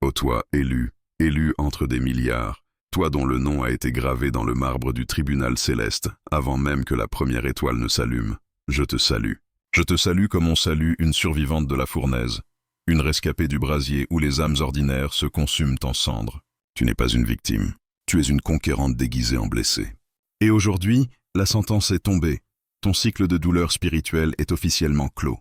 Ô toi, élu, élu entre des milliards, toi dont le nom a été gravé dans le marbre du tribunal céleste, avant même que la première étoile ne s'allume, je te salue. Je te salue comme on salue une survivante de la fournaise, une rescapée du brasier où les âmes ordinaires se consument en cendres. Tu n'es pas une victime, tu es une conquérante déguisée en blessée. Et aujourd'hui, la sentence est tombée, ton cycle de douleur spirituelle est officiellement clos.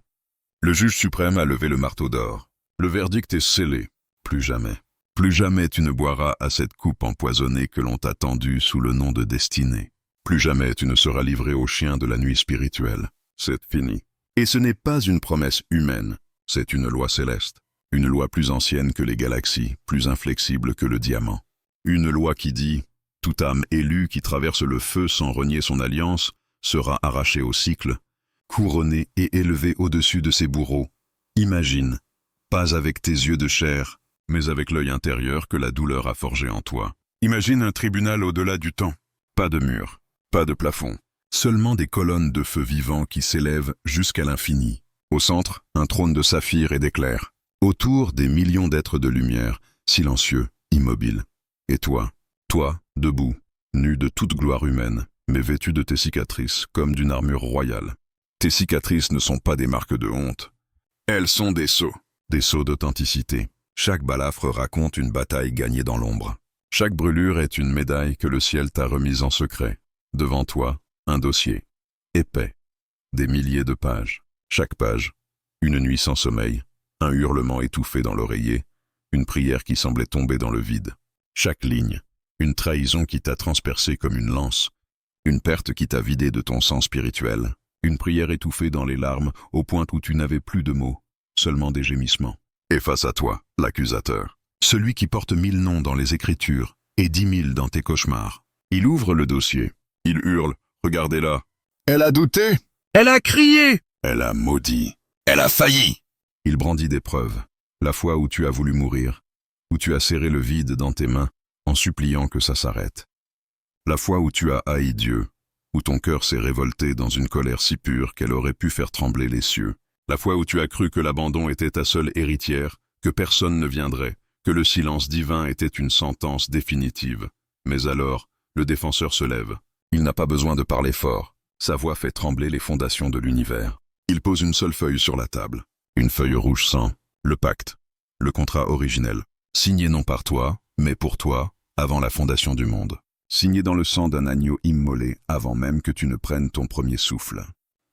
Le juge suprême a levé le marteau d'or. Le verdict est scellé. Plus jamais. Plus jamais tu ne boiras à cette coupe empoisonnée que l'on t'a tendue sous le nom de destinée. Plus jamais tu ne seras livré aux chiens de la nuit spirituelle. C'est fini. Et ce n'est pas une promesse humaine, c'est une loi céleste. Une loi plus ancienne que les galaxies, plus inflexible que le diamant. Une loi qui dit, toute âme élue qui traverse le feu sans renier son alliance sera arrachée au cycle, couronnée et élevée au-dessus de ses bourreaux. Imagine, pas avec tes yeux de chair, mais avec l'œil intérieur que la douleur a forgé en toi. Imagine un tribunal au-delà du temps. Pas de mur, pas de plafond, seulement des colonnes de feu vivant qui s'élèvent jusqu'à l'infini. Au centre, un trône de saphir et d'éclairs. Autour, des millions d'êtres de lumière, silencieux, immobiles. Et toi, debout, nu de toute gloire humaine, mais vêtu de tes cicatrices comme d'une armure royale. Tes cicatrices ne sont pas des marques de honte. Elles sont des sceaux d'authenticité. Chaque balafre raconte une bataille gagnée dans l'ombre. Chaque brûlure est une médaille que le ciel t'a remise en secret. Devant toi, un dossier, épais, des milliers de pages. Chaque page, une nuit sans sommeil, un hurlement étouffé dans l'oreiller, une prière qui semblait tomber dans le vide. Chaque ligne, une trahison qui t'a transpercé comme une lance, une perte qui t'a vidé de ton sang spirituel, une prière étouffée dans les larmes au point où tu n'avais plus de mots, seulement des gémissements. Et face à toi, l'accusateur, celui qui porte 1000 noms dans les Écritures et 10 000 dans tes cauchemars. Il ouvre le dossier, il hurle, regardez-la. Elle a douté, Elle a crié! elle a maudit, elle a failli. Il brandit des preuves, la fois où tu as voulu mourir, où tu as serré le vide dans tes mains en suppliant que ça s'arrête. La fois où tu as haï Dieu, où ton cœur s'est révolté dans une colère si pure qu'elle aurait pu faire trembler les cieux. La fois où tu as cru que l'abandon était ta seule héritière, que personne ne viendrait, que le silence divin était une sentence définitive. Mais alors, le défenseur se lève. Il n'a pas besoin de parler fort. Sa voix fait trembler les fondations de l'univers. Il pose une seule feuille sur la table. Une feuille rouge sang, le pacte, le contrat originel. Signé non par toi, mais pour toi, avant la fondation du monde. Signé dans le sang d'un agneau immolé avant même que tu ne prennes ton premier souffle.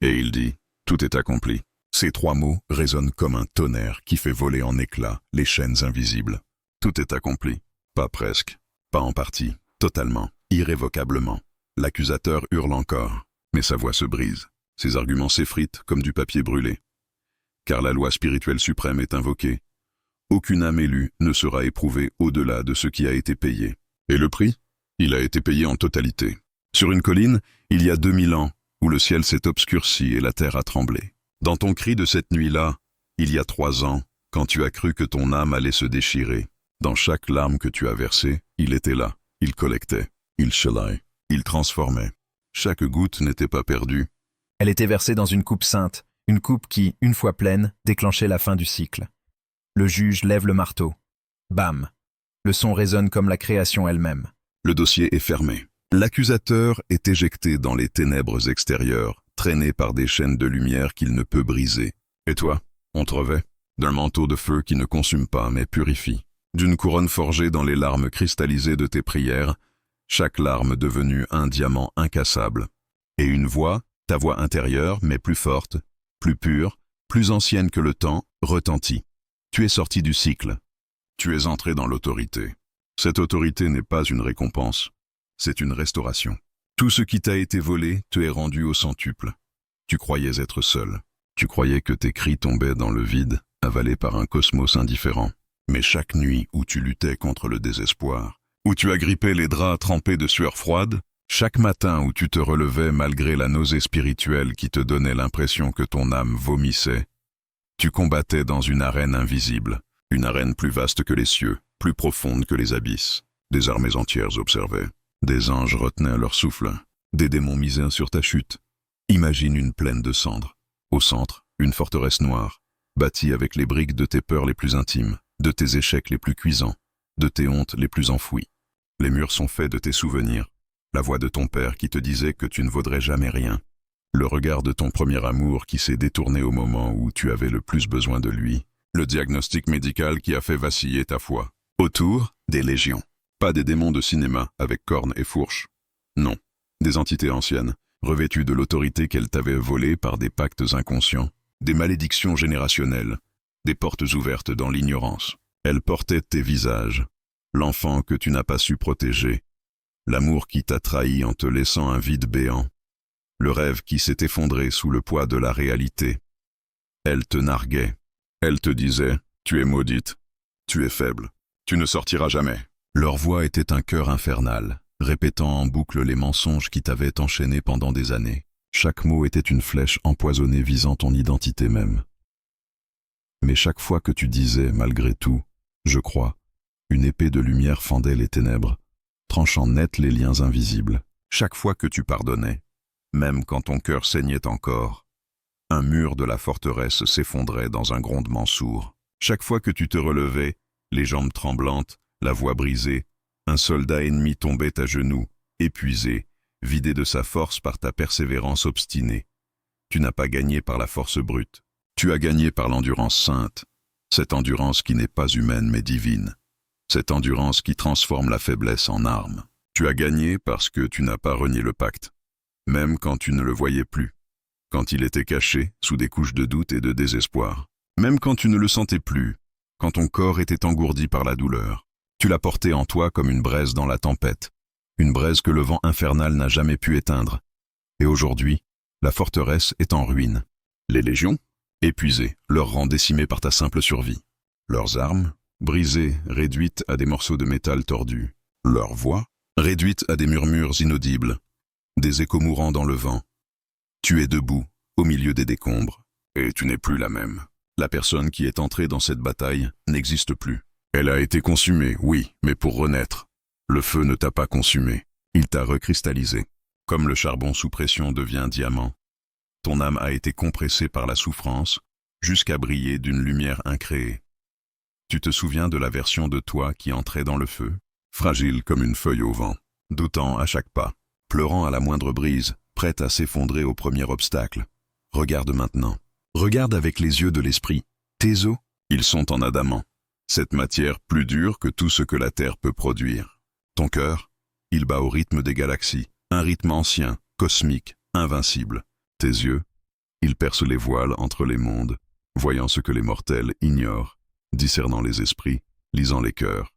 Et il dit, tout est accompli. Ces 3 mots résonnent comme un tonnerre qui fait voler en éclats les chaînes invisibles. Tout est accompli. Pas presque, pas en partie, totalement, irrévocablement. L'accusateur hurle encore, mais sa voix se brise. Ses arguments s'effritent comme du papier brûlé. Car la loi spirituelle suprême est invoquée. Aucune âme élue ne sera éprouvée au-delà de ce qui a été payé. Et le prix? Il a été payé en totalité. Sur une colline, il y a 2000 ans, où le ciel s'est obscurci et la terre a tremblé. Dans ton cri de cette nuit-là, il y a 3 ans, quand tu as cru que ton âme allait se déchirer, dans chaque larme que tu as versée, il était là, il collectait, il chelait, il transformait. Chaque goutte n'était pas perdue. Elle était versée dans une coupe sainte, une coupe qui, une fois pleine, déclenchait la fin du cycle. Le juge lève le marteau. Bam! Le son résonne comme la création elle-même. Le dossier est fermé. L'accusateur est éjecté dans les ténèbres extérieures, traîné par des chaînes de lumière qu'il ne peut briser. Et toi, on te revêt d'un manteau de feu qui ne consume pas mais purifie, d'une couronne forgée dans les larmes cristallisées de tes prières, chaque larme devenue un diamant incassable. Et une voix, ta voix intérieure mais plus forte, plus pure, plus ancienne que le temps, retentit. Tu es sorti du cycle. Tu es entré dans l'autorité. Cette autorité n'est pas une récompense, c'est une restauration. Tout ce qui t'a été volé te est rendu au centuple. Tu croyais être seul. Tu croyais que tes cris tombaient dans le vide, avalés par un cosmos indifférent. Mais chaque nuit où tu luttais contre le désespoir, où tu agrippais les draps trempés de sueur froide, chaque matin où tu te relevais malgré la nausée spirituelle qui te donnait l'impression que ton âme vomissait, tu combattais dans une arène invisible, une arène plus vaste que les cieux, plus profonde que les abysses. Des armées entières observaient. Des anges retenaient leur souffle, des démons misaient sur ta chute. Imagine une plaine de cendres. Au centre, une forteresse noire, bâtie avec les briques de tes peurs les plus intimes, de tes échecs les plus cuisants, de tes hontes les plus enfouies. Les murs sont faits de tes souvenirs, la voix de ton père qui te disait que tu ne vaudrais jamais rien, le regard de ton premier amour qui s'est détourné au moment où tu avais le plus besoin de lui, le diagnostic médical qui a fait vaciller ta foi. Autour, des légions. Pas des démons de cinéma avec cornes et fourches. Non, des entités anciennes, revêtues de l'autorité qu'elles t'avaient volée par des pactes inconscients, des malédictions générationnelles, des portes ouvertes dans l'ignorance. Elles portaient tes visages, l'enfant que tu n'as pas su protéger, l'amour qui t'a trahi en te laissant un vide béant, le rêve qui s'est effondré sous le poids de la réalité. Elles te narguaient. Elles te disaient « Tu es maudite, tu es faible, tu ne sortiras jamais ». Leur voix était un cœur infernal, répétant en boucle les mensonges qui t'avaient enchaîné pendant des années. Chaque mot était une flèche empoisonnée visant ton identité même. Mais chaque fois que tu disais, malgré tout, « Je crois », une épée de lumière fendait les ténèbres, tranchant net les liens invisibles. Chaque fois que tu pardonnais, même quand ton cœur saignait encore, un mur de la forteresse s'effondrait dans un grondement sourd. Chaque fois que tu te relevais, les jambes tremblantes, la voix brisée, un soldat ennemi tombait à genoux, épuisé, vidé de sa force par ta persévérance obstinée. Tu n'as pas gagné par la force brute, tu as gagné par l'endurance sainte, cette endurance qui n'est pas humaine mais divine, cette endurance qui transforme la faiblesse en arme. Tu as gagné parce que tu n'as pas renié le pacte, même quand tu ne le voyais plus, quand il était caché sous des couches de doute et de désespoir, même quand tu ne le sentais plus, quand ton corps était engourdi par la douleur. Tu l'as porté en toi comme une braise dans la tempête, une braise que le vent infernal n'a jamais pu éteindre. Et aujourd'hui, la forteresse est en ruine. Les légions, épuisées, leur rang décimé par ta simple survie. Leurs armes, brisées, réduites à des morceaux de métal tordus. Leurs voix, réduites à des murmures inaudibles, des échos mourants dans le vent. Tu es debout, au milieu des décombres, et tu n'es plus la même. La personne qui est entrée dans cette bataille n'existe plus. Elle a été consumée, oui, mais pour renaître. Le feu ne t'a pas consumé, il t'a recristallisé. Comme le charbon sous pression devient diamant. Ton âme a été compressée par la souffrance, jusqu'à briller d'une lumière incréée. Tu te souviens de la version de toi qui entrait dans le feu, fragile comme une feuille au vent, doutant à chaque pas, pleurant à la moindre brise, prête à s'effondrer au premier obstacle. Regarde maintenant. Regarde avec les yeux de l'esprit. Tes os, ils sont en adamant. Cette matière plus dure que tout ce que la terre peut produire. Ton cœur, il bat au rythme des galaxies, un rythme ancien, cosmique, invincible. Tes yeux, ils percent les voiles entre les mondes, voyant ce que les mortels ignorent, discernant les esprits, lisant les cœurs.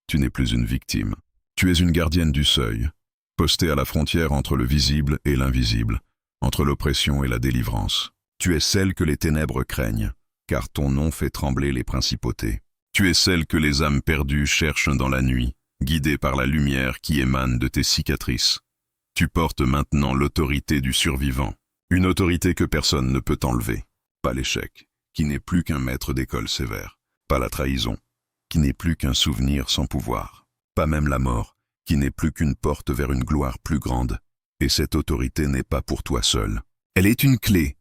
Tu n'es plus une victime. Tu es une gardienne du seuil, postée à la frontière entre le visible et l'invisible, entre l'oppression et la délivrance. Tu es celle que les ténèbres craignent, car ton nom fait trembler les principautés. Tu es celle que les âmes perdues cherchent dans la nuit, guidée par la lumière qui émane de tes cicatrices. Tu portes maintenant l'autorité du survivant, une autorité que personne ne peut enlever. Pas l'échec, qui n'est plus qu'un maître d'école sévère. Pas la trahison, qui n'est plus qu'un souvenir sans pouvoir. Pas même la mort, qui n'est plus qu'une porte vers une gloire plus grande. Et cette autorité n'est pas pour toi seul. Elle est une clé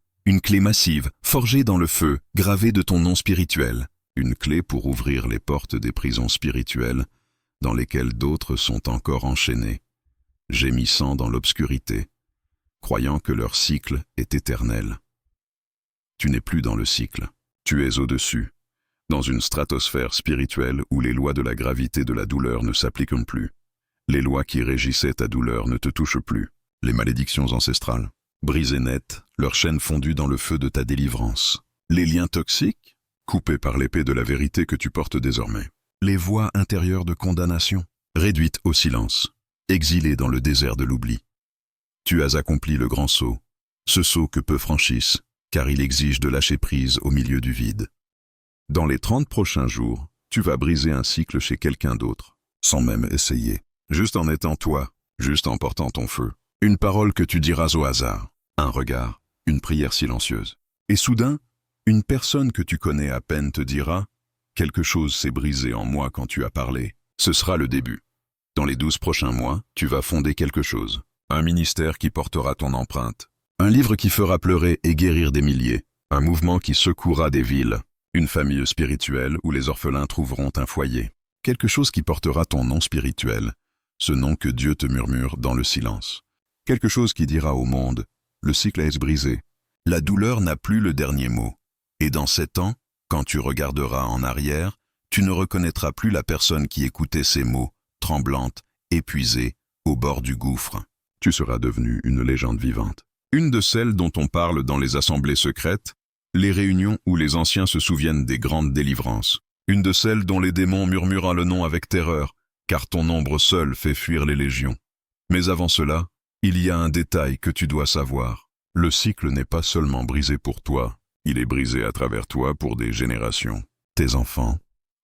massive, forgée dans le feu, gravée de ton nom spirituel. Une clé pour ouvrir les portes des prisons spirituelles, dans lesquelles d'autres sont encore enchaînés, gémissant dans l'obscurité, croyant que leur cycle est éternel. Tu n'es plus dans le cycle, tu es au-dessus, dans une stratosphère spirituelle où les lois de la gravité de la douleur ne s'appliquent plus. Les lois qui régissaient ta douleur ne te touchent plus. Les malédictions ancestrales, brisées net, leurs chaînes fondues dans le feu de ta délivrance. Les liens toxiques, coupés par l'épée de la vérité que tu portes désormais. Les voix intérieures de condamnation, réduites au silence, exilées dans le désert de l'oubli. Tu as accompli le grand saut, ce saut que peu franchissent, car il exige de lâcher prise au milieu du vide. Dans les 30 prochains jours, tu vas briser un cycle chez quelqu'un d'autre, sans même essayer, juste en étant toi, juste en portant ton feu. Une parole que tu diras au hasard, un regard, une prière silencieuse. Et soudain, une personne que tu connais à peine te dira « Quelque chose s'est brisé en moi quand tu as parlé ». Ce sera le début. Dans les 12 prochains mois, tu vas fonder quelque chose. Un ministère qui portera ton empreinte. Un livre qui fera pleurer et guérir des milliers. Un mouvement qui secouera des villes. Une famille spirituelle où les orphelins trouveront un foyer. Quelque chose qui portera ton nom spirituel, ce nom que Dieu te murmure dans le silence. Quelque chose qui dira au monde, le cycle est brisé. La douleur n'a plus le dernier mot. Et dans 7 ans, quand tu regarderas en arrière, tu ne reconnaîtras plus la personne qui écoutait ces mots, tremblante, épuisée, au bord du gouffre. Tu seras devenue une légende vivante. Une de celles dont on parle dans les assemblées secrètes, les réunions où les anciens se souviennent des grandes délivrances. Une de celles dont les démons murmurent le nom avec terreur, car ton ombre seul fait fuir les légions. Mais avant cela, il y a un détail que tu dois savoir. Le cycle n'est pas seulement brisé pour toi, il est brisé à travers toi pour des générations. Tes enfants,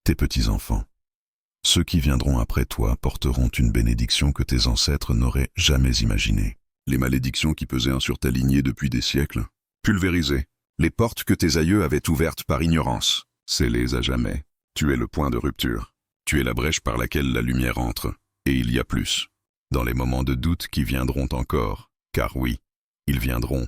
tes petits-enfants. Ceux qui viendront après toi porteront une bénédiction que tes ancêtres n'auraient jamais imaginée. Les malédictions qui pesaient sur ta lignée depuis des siècles, pulvérisées. Les portes que tes aïeux avaient ouvertes par ignorance, scellées à jamais. Tu es le point de rupture. Tu es la brèche par laquelle la lumière entre. Et il y a plus. Dans les moments de doute qui viendront encore, car oui, ils viendront.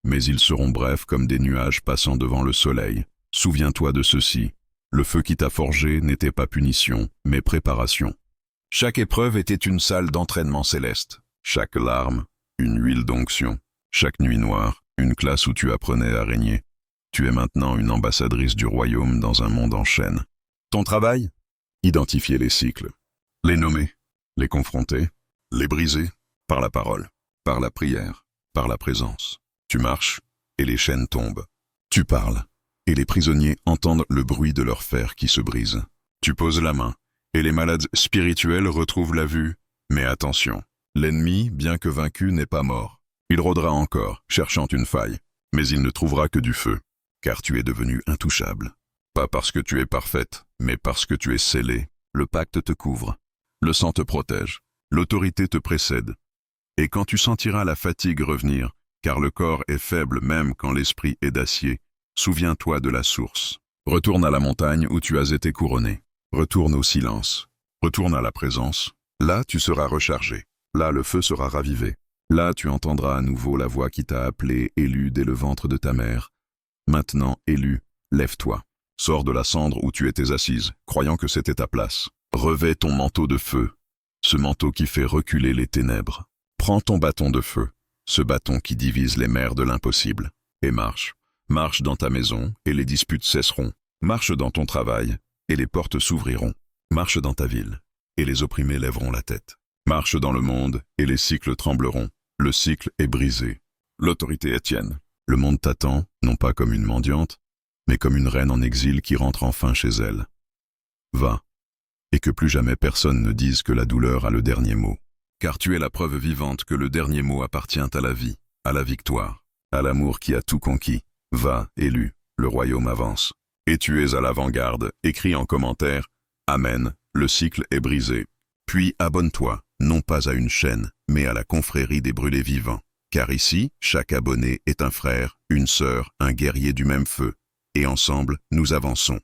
Mais ils seront brefs comme des nuages passant devant le soleil. Souviens-toi de ceci. Le feu qui t'a forgé n'était pas punition, mais préparation. Chaque épreuve était une salle d'entraînement céleste. Chaque larme, une huile d'onction. Chaque nuit noire, une classe où tu apprenais à régner. Tu es maintenant une ambassadrice du royaume dans un monde en chaîne. Ton travail? Identifier les cycles. Les nommer. Les confronter. Les briser. Par la parole. Par la prière. Par la présence. Tu marches, et les chaînes tombent. Tu parles, et les prisonniers entendent le bruit de leur fer qui se brise. Tu poses la main, et les malades spirituels retrouvent la vue. Mais attention, l'ennemi, bien que vaincu, n'est pas mort. Il rôdera encore, cherchant une faille, mais il ne trouvera que du feu, car tu es devenue intouchable. Pas parce que tu es parfaite, mais parce que tu es scellée. Le pacte te couvre, le sang te protège, l'autorité te précède. Et quand tu sentiras la fatigue revenir, car le corps est faible même quand l'esprit est d'acier, souviens-toi de la source. Retourne à la montagne où tu as été couronné. Retourne au silence. Retourne à la présence. Là, tu seras rechargé. Là, le feu sera ravivé. Là, tu entendras à nouveau la voix qui t'a appelé, élu dès le ventre de ta mère. Maintenant, élu, lève-toi. Sors de la cendre où tu étais assise, croyant que c'était ta place. Revêt ton manteau de feu, ce manteau qui fait reculer les ténèbres. Prends ton bâton de feu, ce bâton qui divise les mers de l'impossible, et marche. Marche dans ta maison, et les disputes cesseront. Marche dans ton travail, et les portes s'ouvriront. Marche dans ta ville, et les opprimés lèveront la tête. Marche dans le monde, et les cycles trembleront. Le cycle est brisé. L'autorité est tienne. Le monde t'attend, non pas comme une mendiante, mais comme une reine en exil qui rentre enfin chez elle. Va, et que plus jamais personne ne dise que la douleur a le dernier mot. Car tu es la preuve vivante que le dernier mot appartient à la vie, à la victoire, à l'amour qui a tout conquis. Va, élu, le royaume avance. Et tu es à l'avant-garde, écris en commentaire « Amen, le cycle est brisé ». Puis abonne-toi, non pas à une chaîne, mais à la confrérie des brûlés vivants. Car ici, chaque abonné est un frère, une sœur, un guerrier du même feu. Et ensemble, nous avançons.